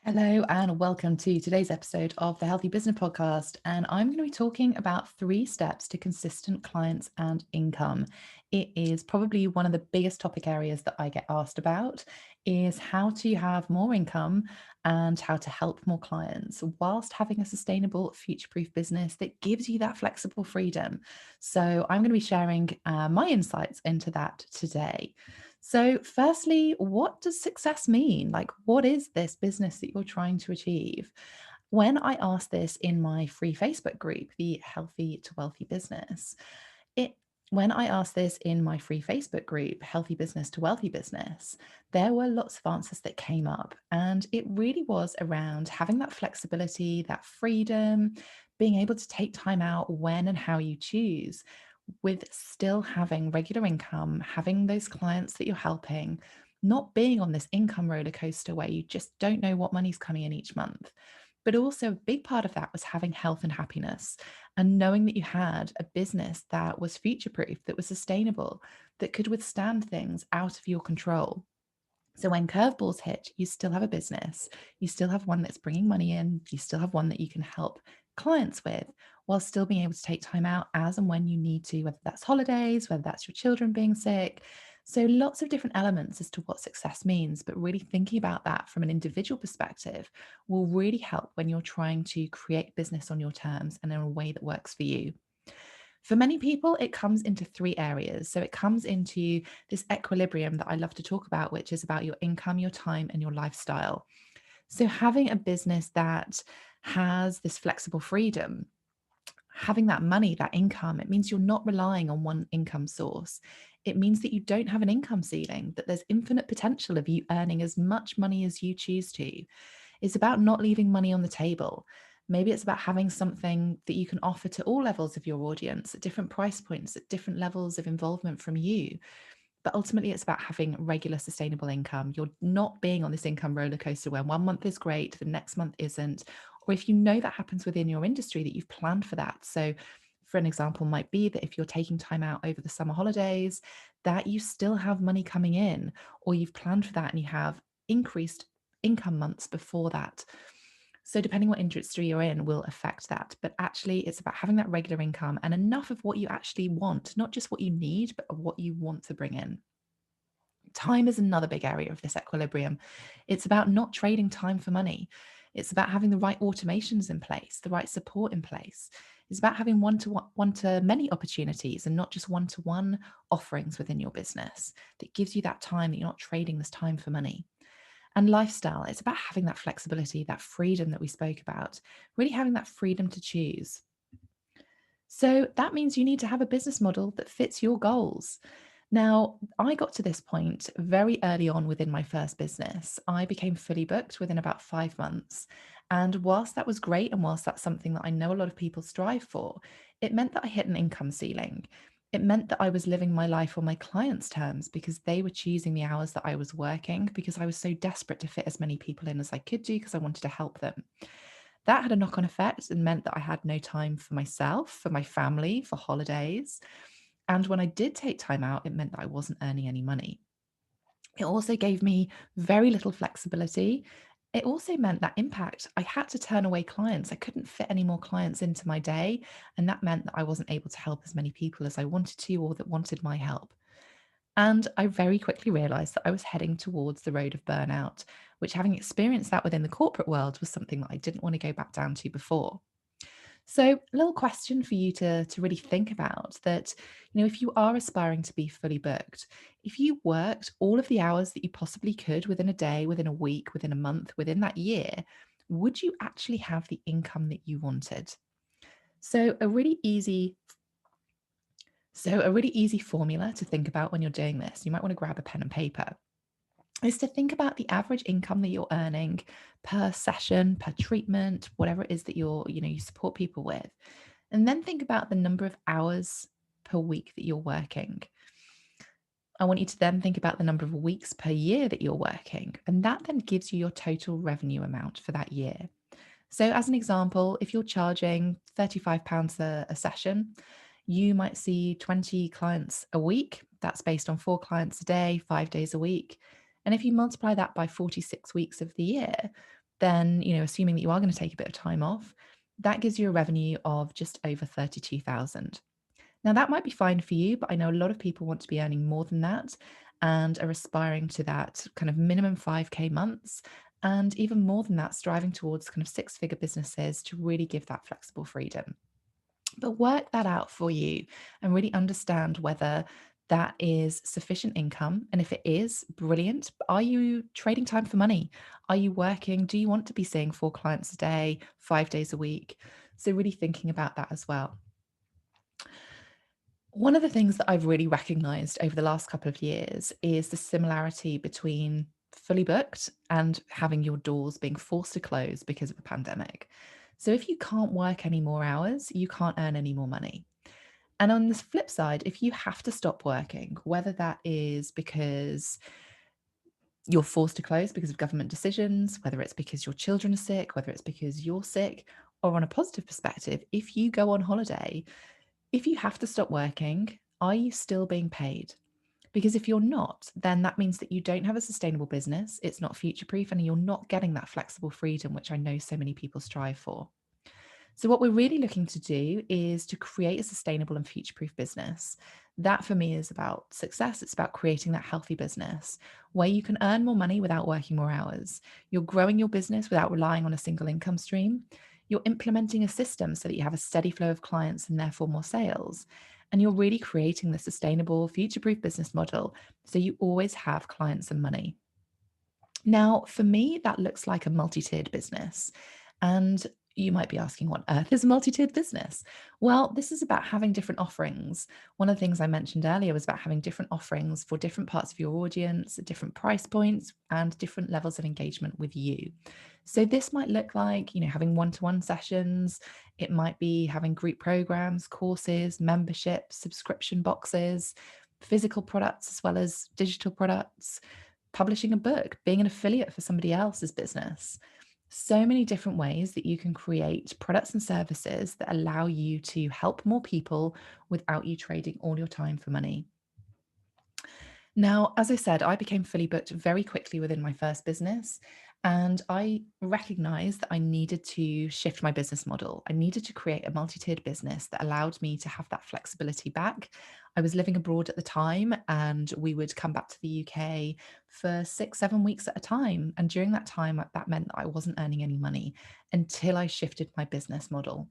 Hello and welcome to today's episode of the Healthy Business Podcast. And I'm going to be talking about 3 steps to consistent clients and income. It is probably one of the biggest topic areas that I get asked about is how to have more income and how to help more clients whilst having a sustainable future-proof business that gives you that flexible freedom. So I'm going to be sharing my insights into that today. So, firstly, what does success mean? Like, what is this business that you're trying to achieve? When I asked this in my free Facebook group, the Healthy to Wealthy Business, it when I asked this in my free Facebook group, Healthy Business to Wealthy Business, there were lots of answers that came up. And it really was around having that flexibility, that freedom, being able to take time out when and how you choose, with still having regular income, having those clients that you're helping, not being on this income roller coaster where you just don't know what money's coming in each month. But also, a big part of that was having health and happiness and knowing that you had a business that was future proof, that was sustainable, that could withstand things out of your control. So when curveballs hit, you still have a business, you still have one that's bringing money in, you still have one that you can help clients with while still being able to take time out as and when you need to, whether that's holidays, whether that's your children being sick. So lots of different elements as to what success means, but really thinking about that from an individual perspective will really help when you're trying to create business on your terms and in a way that works for you. For many people, it comes into 3 areas. So it comes into this equilibrium that I love to talk about, which is about your income, your time, and your lifestyle. So having a business that has this flexible freedom, having that money, that income, it means you're not relying on one income source. It means that you don't have an income ceiling, that there's infinite potential of you earning as much money as you choose to. It's about not leaving money on the table. Maybe it's about having something that you can offer to all levels of your audience at different price points, at different levels of involvement from you. But ultimately, it's about having regular sustainable income. You're not being on this income roller coaster where one month is great, the next month isn't. Or if you know that happens within your industry, that you've planned for that. So, for an example, might be that if you're taking time out over the summer holidays, that you still have money coming in, or you've planned for that and you have increased income months before that. So depending what industry you're in will affect that. But actually, it's about having that regular income and enough of what you actually want, not just what you need, but what you want to bring in. Time is another big area of this equilibrium. It's about not trading time for money. It's about having the right automations in place, the right support in place. It's about having one to many opportunities and not just one to one offerings within your business that gives you that time that you're not trading this time for money. And lifestyle, it's about having that flexibility, that freedom that we spoke about, really having that freedom to choose. So that means you need to have a business model that fits your goals. Now, I got to this point very early on within my first business. I became fully booked within about 5 months. And whilst that was great, and whilst that's something that I know a lot of people strive for, it meant that I hit an income ceiling. It meant that I was living my life on my clients' terms because they were choosing the hours that I was working because I was so desperate to fit as many people in as I could do because I wanted to help them. That had a knock on effect and meant that I had no time for myself, for my family, for holidays. And when I did take time out, it meant that I wasn't earning any money. It also gave me very little flexibility. It also meant that impact, I had to turn away clients. I couldn't fit any more clients into my day. And that meant that I wasn't able to help as many people as I wanted to or that wanted my help. And I very quickly realized that I was heading towards the road of burnout, which, having experienced that within the corporate world, was something that I didn't want to go back down to before. So, a little question for you to really think about that, if you are aspiring to be fully booked, if you worked all of the hours that you possibly could within a day, within a week, within a month, within that year, would you actually have the income that you wanted? So, a really easy formula to think about when you're doing this, you might want to grab a pen and paper, is to think about the average income that you're earning per session, per treatment, whatever it is that you support people with. And then think about the number of hours per week that you're working. I want you to then think about the number of weeks per year that you're working. And that then gives you your total revenue amount for that year. So, as an example, if you're charging £35 a session, you might see 20 clients a week. That's based on 4 clients a day, 5 days a week. And if you multiply that by 46 weeks of the year, then, assuming that you are going to take a bit of time off, that gives you a revenue of just over 32,000. Now, that might be fine for you, but I know a lot of people want to be earning more than that and are aspiring to that kind of minimum 5K months, and even more than that, striving towards kind of six-figure businesses to really give that flexible freedom. But work that out for you and really understand whether that is sufficient income. And if it is, brilliant. But are you trading time for money? Are you working? Do you want to be seeing 4 clients a day, 5 days a week? So, really thinking about that as well. One of the things that I've really recognized over the last couple of years is the similarity between fully booked and having your doors being forced to close because of the pandemic. So if you can't work any more hours, you can't earn any more money. And on the flip side, if you have to stop working, whether that is because you're forced to close because of government decisions, whether it's because your children are sick, whether it's because you're sick, or on a positive perspective, if you go on holiday, if you have to stop working, are you still being paid? Because if you're not, then that means that you don't have a sustainable business, it's not future proof, and you're not getting that flexible freedom, which I know so many people strive for. So, what we're really looking to do is to create a sustainable and future proof business. That for me is about success. It's about creating that healthy business where you can earn more money without working more hours. You're growing your business without relying on a single income stream. You're implementing a system so that you have a steady flow of clients and therefore more sales. And you're really creating the sustainable, future proof business model so you always have clients and money. Now, for me, that looks like a multi tiered business. And you might be asking, what on earth is a multi tiered business? Well, this is about having different offerings. One of the things I mentioned earlier was about having different offerings for different parts of your audience, at different price points, and different levels of engagement with you. So, this might look like, having one to one sessions. It might be having group programs, courses, memberships, subscription boxes, physical products, as well as digital products, publishing a book, being an affiliate for somebody else's business. So many different ways that you can create products and services that allow you to help more people without you trading all your time for money. Now, as I said, I became fully booked very quickly within my first business. And I recognized that I needed to shift my business model. I needed to create a multi tiered business that allowed me to have that flexibility back. I was living abroad at the time, and we would come back to the UK for 6, 7 weeks at a time. And during that time, that meant that I wasn't earning any money until I shifted my business model.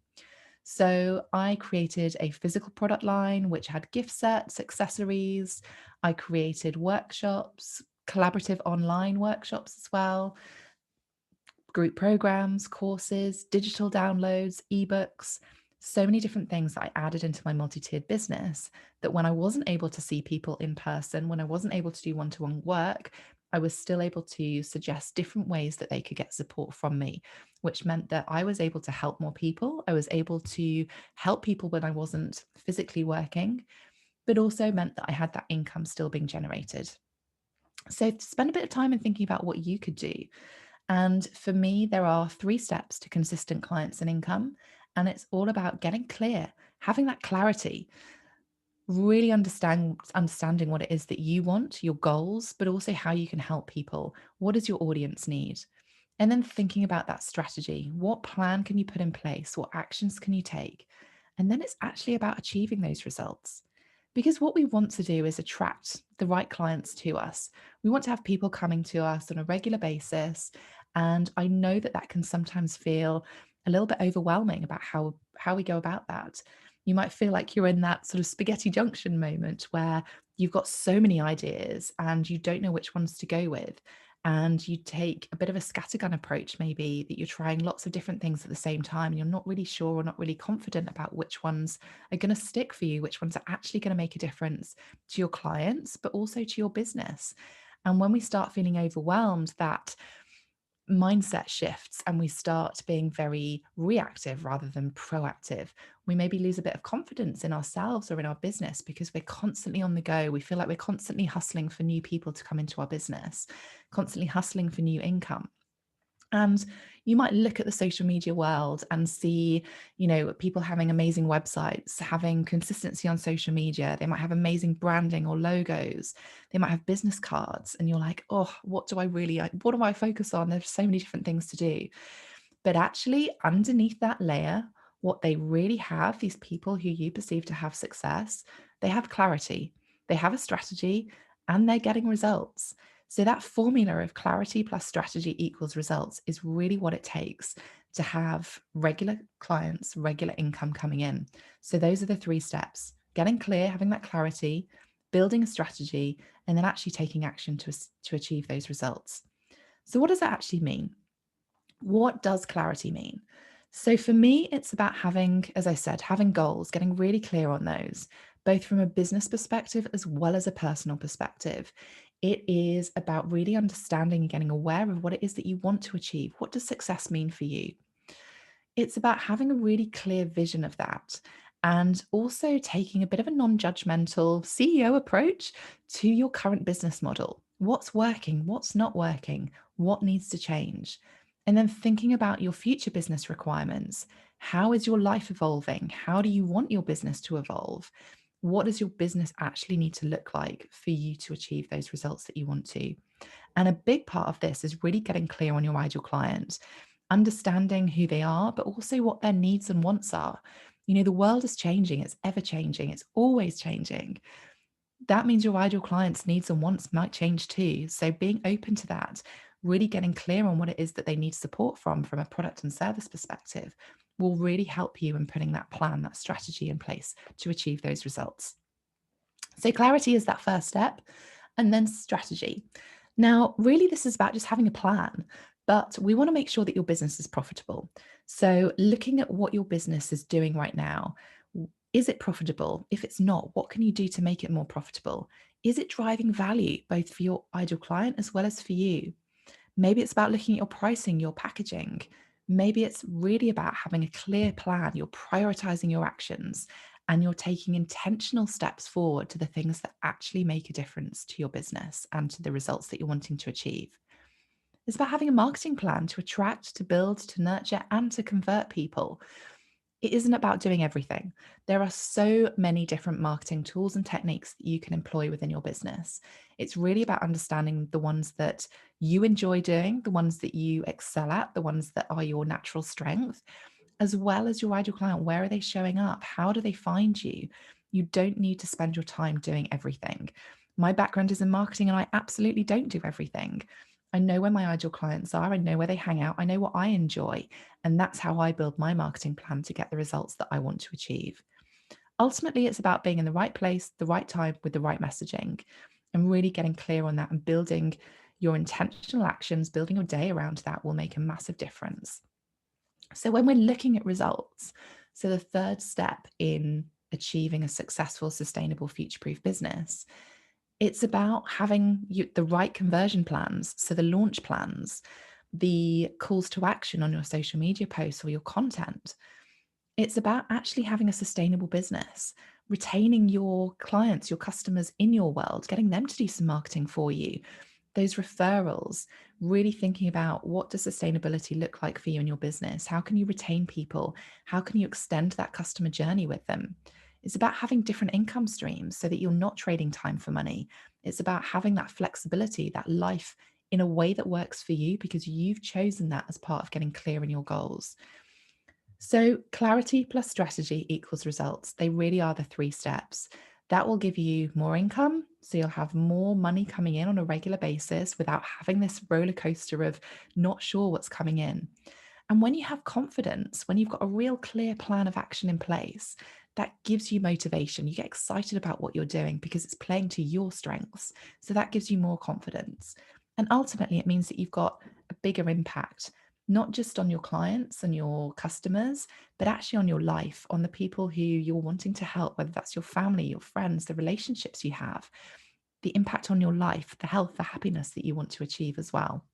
So I created a physical product line which had gift sets, accessories. I created workshops, collaborative online workshops as well, group programs, courses, digital downloads, ebooks, so many different things that I added into my multi-tiered business that when I wasn't able to see people in person, when I wasn't able to do one-to-one work, I was still able to suggest different ways that they could get support from me, which meant that I was able to help more people. I was able to help people when I wasn't physically working, but also meant that I had that income still being generated. So spend a bit of time in thinking about what you could do. And for me, there are 3 steps to consistent clients and income. And it's all about getting clear, having that clarity, really understanding what it is that you want, your goals, but also how you can help people. What does your audience need? And then thinking about that strategy. What plan can you put in place? What actions can you take? And then it's actually about achieving those results. Because what we want to do is attract the right clients to us. We want to have people coming to us on a regular basis. And I know that that can sometimes feel a little bit overwhelming about how we go about that. You might feel like you're in that sort of spaghetti junction moment where you've got so many ideas and you don't know which ones to go with. And you take a bit of a scattergun approach, maybe that you're trying lots of different things at the same time. And you're not really sure or not really confident about which ones are going to stick for you, which ones are actually going to make a difference to your clients, but also to your business. And when we start feeling overwhelmed, that mindset shifts and we start being very reactive rather than proactive. We maybe lose a bit of confidence in ourselves or in our business because we're constantly on the go. We feel like we're constantly hustling for new people to come into our business, constantly hustling for new income. And you might look at the social media world and see, people having amazing websites, having consistency on social media. They might have amazing branding or logos. They might have business cards. And you're like, oh, what do I focus on? There's so many different things to do. But actually, underneath that layer, what they really have, these people who you perceive to have success, they have clarity, they have a strategy, and they're getting results. So that formula of clarity plus strategy equals results is really what it takes to have regular clients, regular income coming in. So those are the 3 steps: getting clear, having that clarity, building a strategy, and then actually taking action to achieve those results. So what does that actually mean? What does clarity mean? So for me, it's about having, as I said, having goals, getting really clear on those, both from a business perspective as well as a personal perspective. It is about really understanding and getting aware of what it is that you want to achieve. What does success mean for you? It's about having a really clear vision of that and also taking a bit of a non-judgmental CEO approach to your current business model. What's working? What's not working? What needs to change? And then thinking about your future business requirements. How is your life evolving? How do you want your business to evolve? What does your business actually need to look like for you to achieve those results that you want to? And a big part of this is really getting clear on your ideal client, understanding who they are, but also what their needs and wants are. The world is changing, it's ever changing, it's always changing. That means your ideal client's needs and wants might change too. So being open to that, really getting clear on what it is that they need support from a product and service perspective, will really help you in putting that plan, that strategy in place to achieve those results. So clarity is that first step, and then strategy. Now, really, this is about just having a plan, but we want to make sure that your business is profitable. So, looking at what your business is doing right now, is it profitable? If it's not, what can you do to make it more profitable? Is it driving value both for your ideal client as well as for you? Maybe it's about looking at your pricing, your packaging. Maybe it's really about having a clear plan. You're prioritizing your actions and you're taking intentional steps forward to the things that actually make a difference to your business and to the results that you're wanting to achieve. It's about having a marketing plan to attract, to build, to nurture, and to convert people. It isn't about doing everything. There are so many different marketing tools and techniques that you can employ within your business. It's really about understanding the ones that you enjoy doing, the ones that you excel at, the ones that are your natural strength, as well as your ideal client. Where are they showing up? How do they find you? You don't need to spend your time doing everything. My background is in marketing and I absolutely don't do everything. I know where my ideal clients are. I know where they hang out. I know what I enjoy. And that's how I build my marketing plan to get the results that I want to achieve. Ultimately, it's about being in the right place, the right time with the right messaging and really getting clear on that and building your intentional actions, building your day around that will make a massive difference. So when we're looking at results, so the third step in achieving a successful, sustainable, future-proof business, it's about having the right conversion plans. So the launch plans, the calls to action on your social media posts or your content. It's about actually having a sustainable business, retaining your clients, your customers in your world, getting them to do some marketing for you, those referrals, really thinking about what does sustainability look like for you in your business? How can you retain people? How can you extend that customer journey with them? It's about having different income streams so that you're not trading time for money. It's about having that flexibility, that life in a way that works for you because you've chosen that as part of getting clear in your goals. So clarity plus strategy equals results. They really are the 3 steps. That will give you more income. So you'll have more money coming in on a regular basis without having this roller coaster of not sure what's coming in. And when you have confidence, when you've got a real clear plan of action in place, that gives you motivation. You get excited about what you're doing because it's playing to your strengths. So that gives you more confidence. And ultimately, it means that you've got a bigger impact, not just on your clients and your customers, but actually on your life, on the people who you're wanting to help, whether that's your family, your friends, the relationships you have, the impact on your life, the health, the happiness that you want to achieve as well.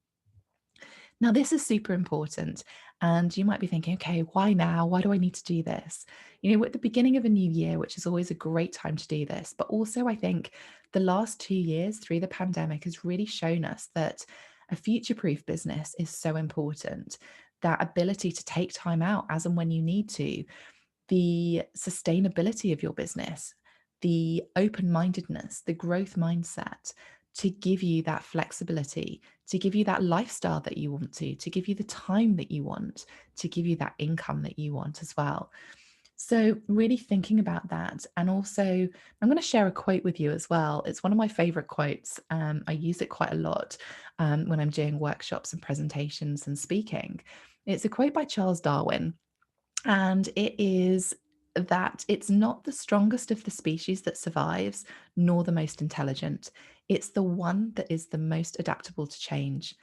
Now, this is super important. And you might be thinking, okay, why now? Why do I need to do this? We're at the beginning of a new year, which is always a great time to do this. But also, I think the last 2 years through the pandemic has really shown us that A future-proof business is so important. That ability to take time out as and when you need to, the sustainability of your business, the open-mindedness, the growth mindset to give you that flexibility, to give you that lifestyle that you want to give you the time that you want, to give you that income that you want as well. So, really thinking about that. And also, I'm going to share a quote with you as well. It's one of my favorite quotes. I use it quite a lot when I'm doing workshops and presentations and speaking. It's a quote by Charles Darwin. And it is that it's not the strongest of the species that survives, nor the most intelligent. It's the one that is the most adaptable to change.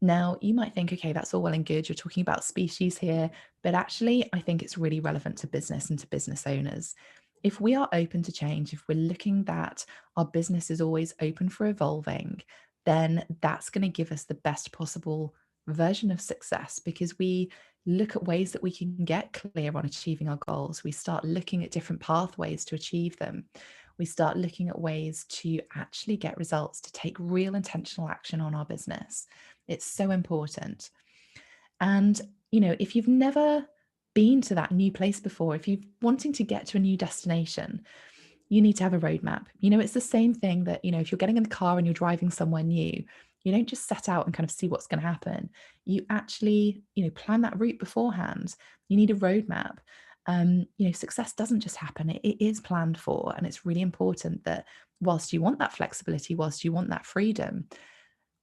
Now, you might think, okay, that's all well and good. You're talking about species here, but actually, I think it's really relevant to business and to business owners. If we are open to change, if we're looking that our business is always open for evolving, then that's going to give us the best possible version of success because we look at ways that we can get clear on achieving our goals. We start looking at different pathways to achieve them. We start looking at ways to actually get results, to take real intentional action on our business. It's so important. And, if you've never been to that new place before, if you're wanting to get to a new destination, you need to have a roadmap. It's the same thing that, if you're getting in the car and you're driving somewhere new, you don't just set out and kind of see what's going to happen. You actually, plan that route beforehand. You need a roadmap. Success doesn't just happen, it is planned for. And it's really important that whilst you want that flexibility, whilst you want that freedom,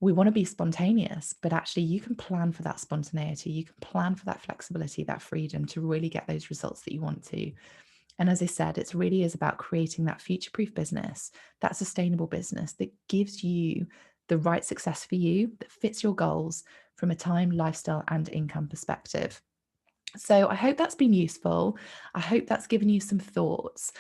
we want to be spontaneous, but actually you can plan for that spontaneity. You can plan for that flexibility, that freedom to really get those results that you want to. And as I said, it really is about creating that future-proof business, that sustainable business that gives you the right success for you, that fits your goals from a time, lifestyle, and income perspective. So I hope that's been useful. I hope that's given you some thoughts.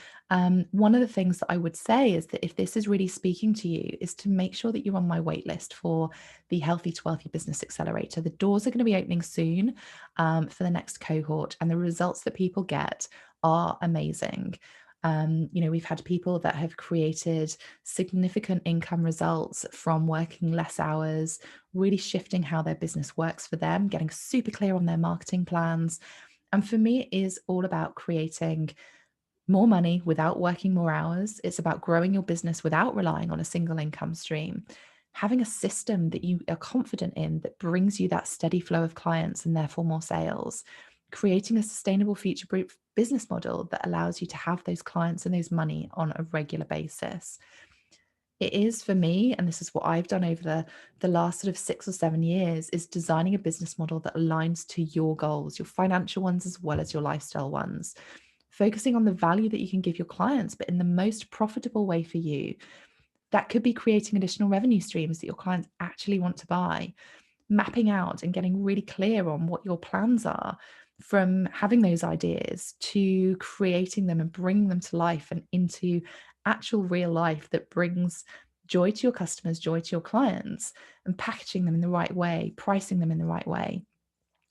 One of the things that I would say is that if this is really speaking to you, is to make sure that you're on my wait list for the Healthy to Wealthy Business Accelerator. The doors are going to be opening soon for the next cohort, and the results that people get are amazing. We've had people that have created significant income results from working less hours, really shifting how their business works for them, getting super clear on their marketing plans. And for me, it is all about creating more money without working more hours. It's about growing your business without relying on a single income stream. Having a system that you are confident in that brings you that steady flow of clients and therefore more sales. Creating a sustainable future-proof business model that allows you to have those clients and those money on a regular basis. It is for me, and this is what I've done over the last sort of 6 or 7 years, is designing a business model that aligns to your goals, your financial ones as well as your lifestyle ones. Focusing on the value that you can give your clients, but in the most profitable way for you. That could be creating additional revenue streams that your clients actually want to buy, mapping out and getting really clear on what your plans are, from having those ideas to creating them and bringing them to life and into actual real life that brings joy to your customers, joy to your clients, and packaging them in the right way, pricing them in the right way.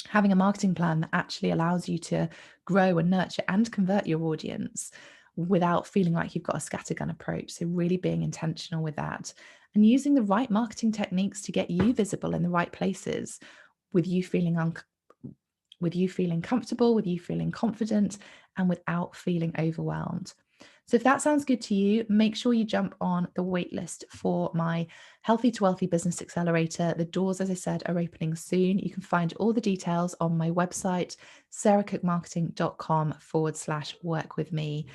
Having a marketing plan that actually allows you to grow and nurture and convert your audience without feeling like you've got a scattergun approach. So really being intentional with that and using the right marketing techniques to get you visible in the right places, with you feeling with you feeling comfortable, with you feeling confident, and without feeling overwhelmed. So if that sounds good to you, make sure you jump on the waitlist for my Healthy to Wealthy Business Accelerator. The doors, as I said, are opening soon. You can find all the details on my website, sarahcookmarketing.com/work with me.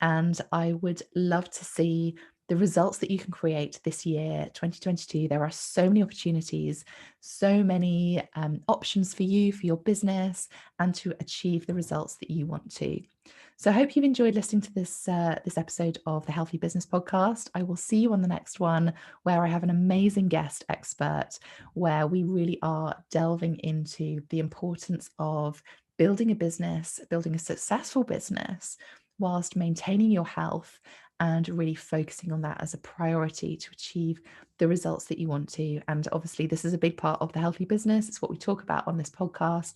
And I would love to see the results that you can create this year, 2022. There are so many opportunities, so many options for you, for your business, and to achieve the results that you want to. So I hope you've enjoyed listening to this episode of the Healthy Business Podcast. I will see you on the next one, where I have an amazing guest expert, where we really are delving into the importance of building a business, building a successful business, whilst maintaining your health and really focusing on that as a priority to achieve the results that you want to. And obviously, this is a big part of the Healthy Business. It's what we talk about on this podcast,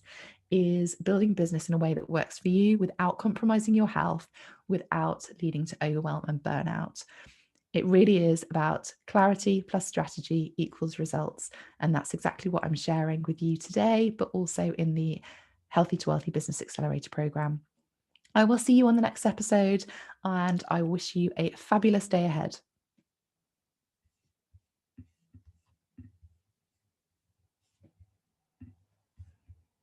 is building business in a way that works for you without compromising your health, without leading to overwhelm and burnout. It really is about clarity plus strategy equals results. And that's exactly what I'm sharing with you today, but also in the Healthy to Wealthy Business Accelerator program. I will see you on the next episode, and I wish you a fabulous day ahead.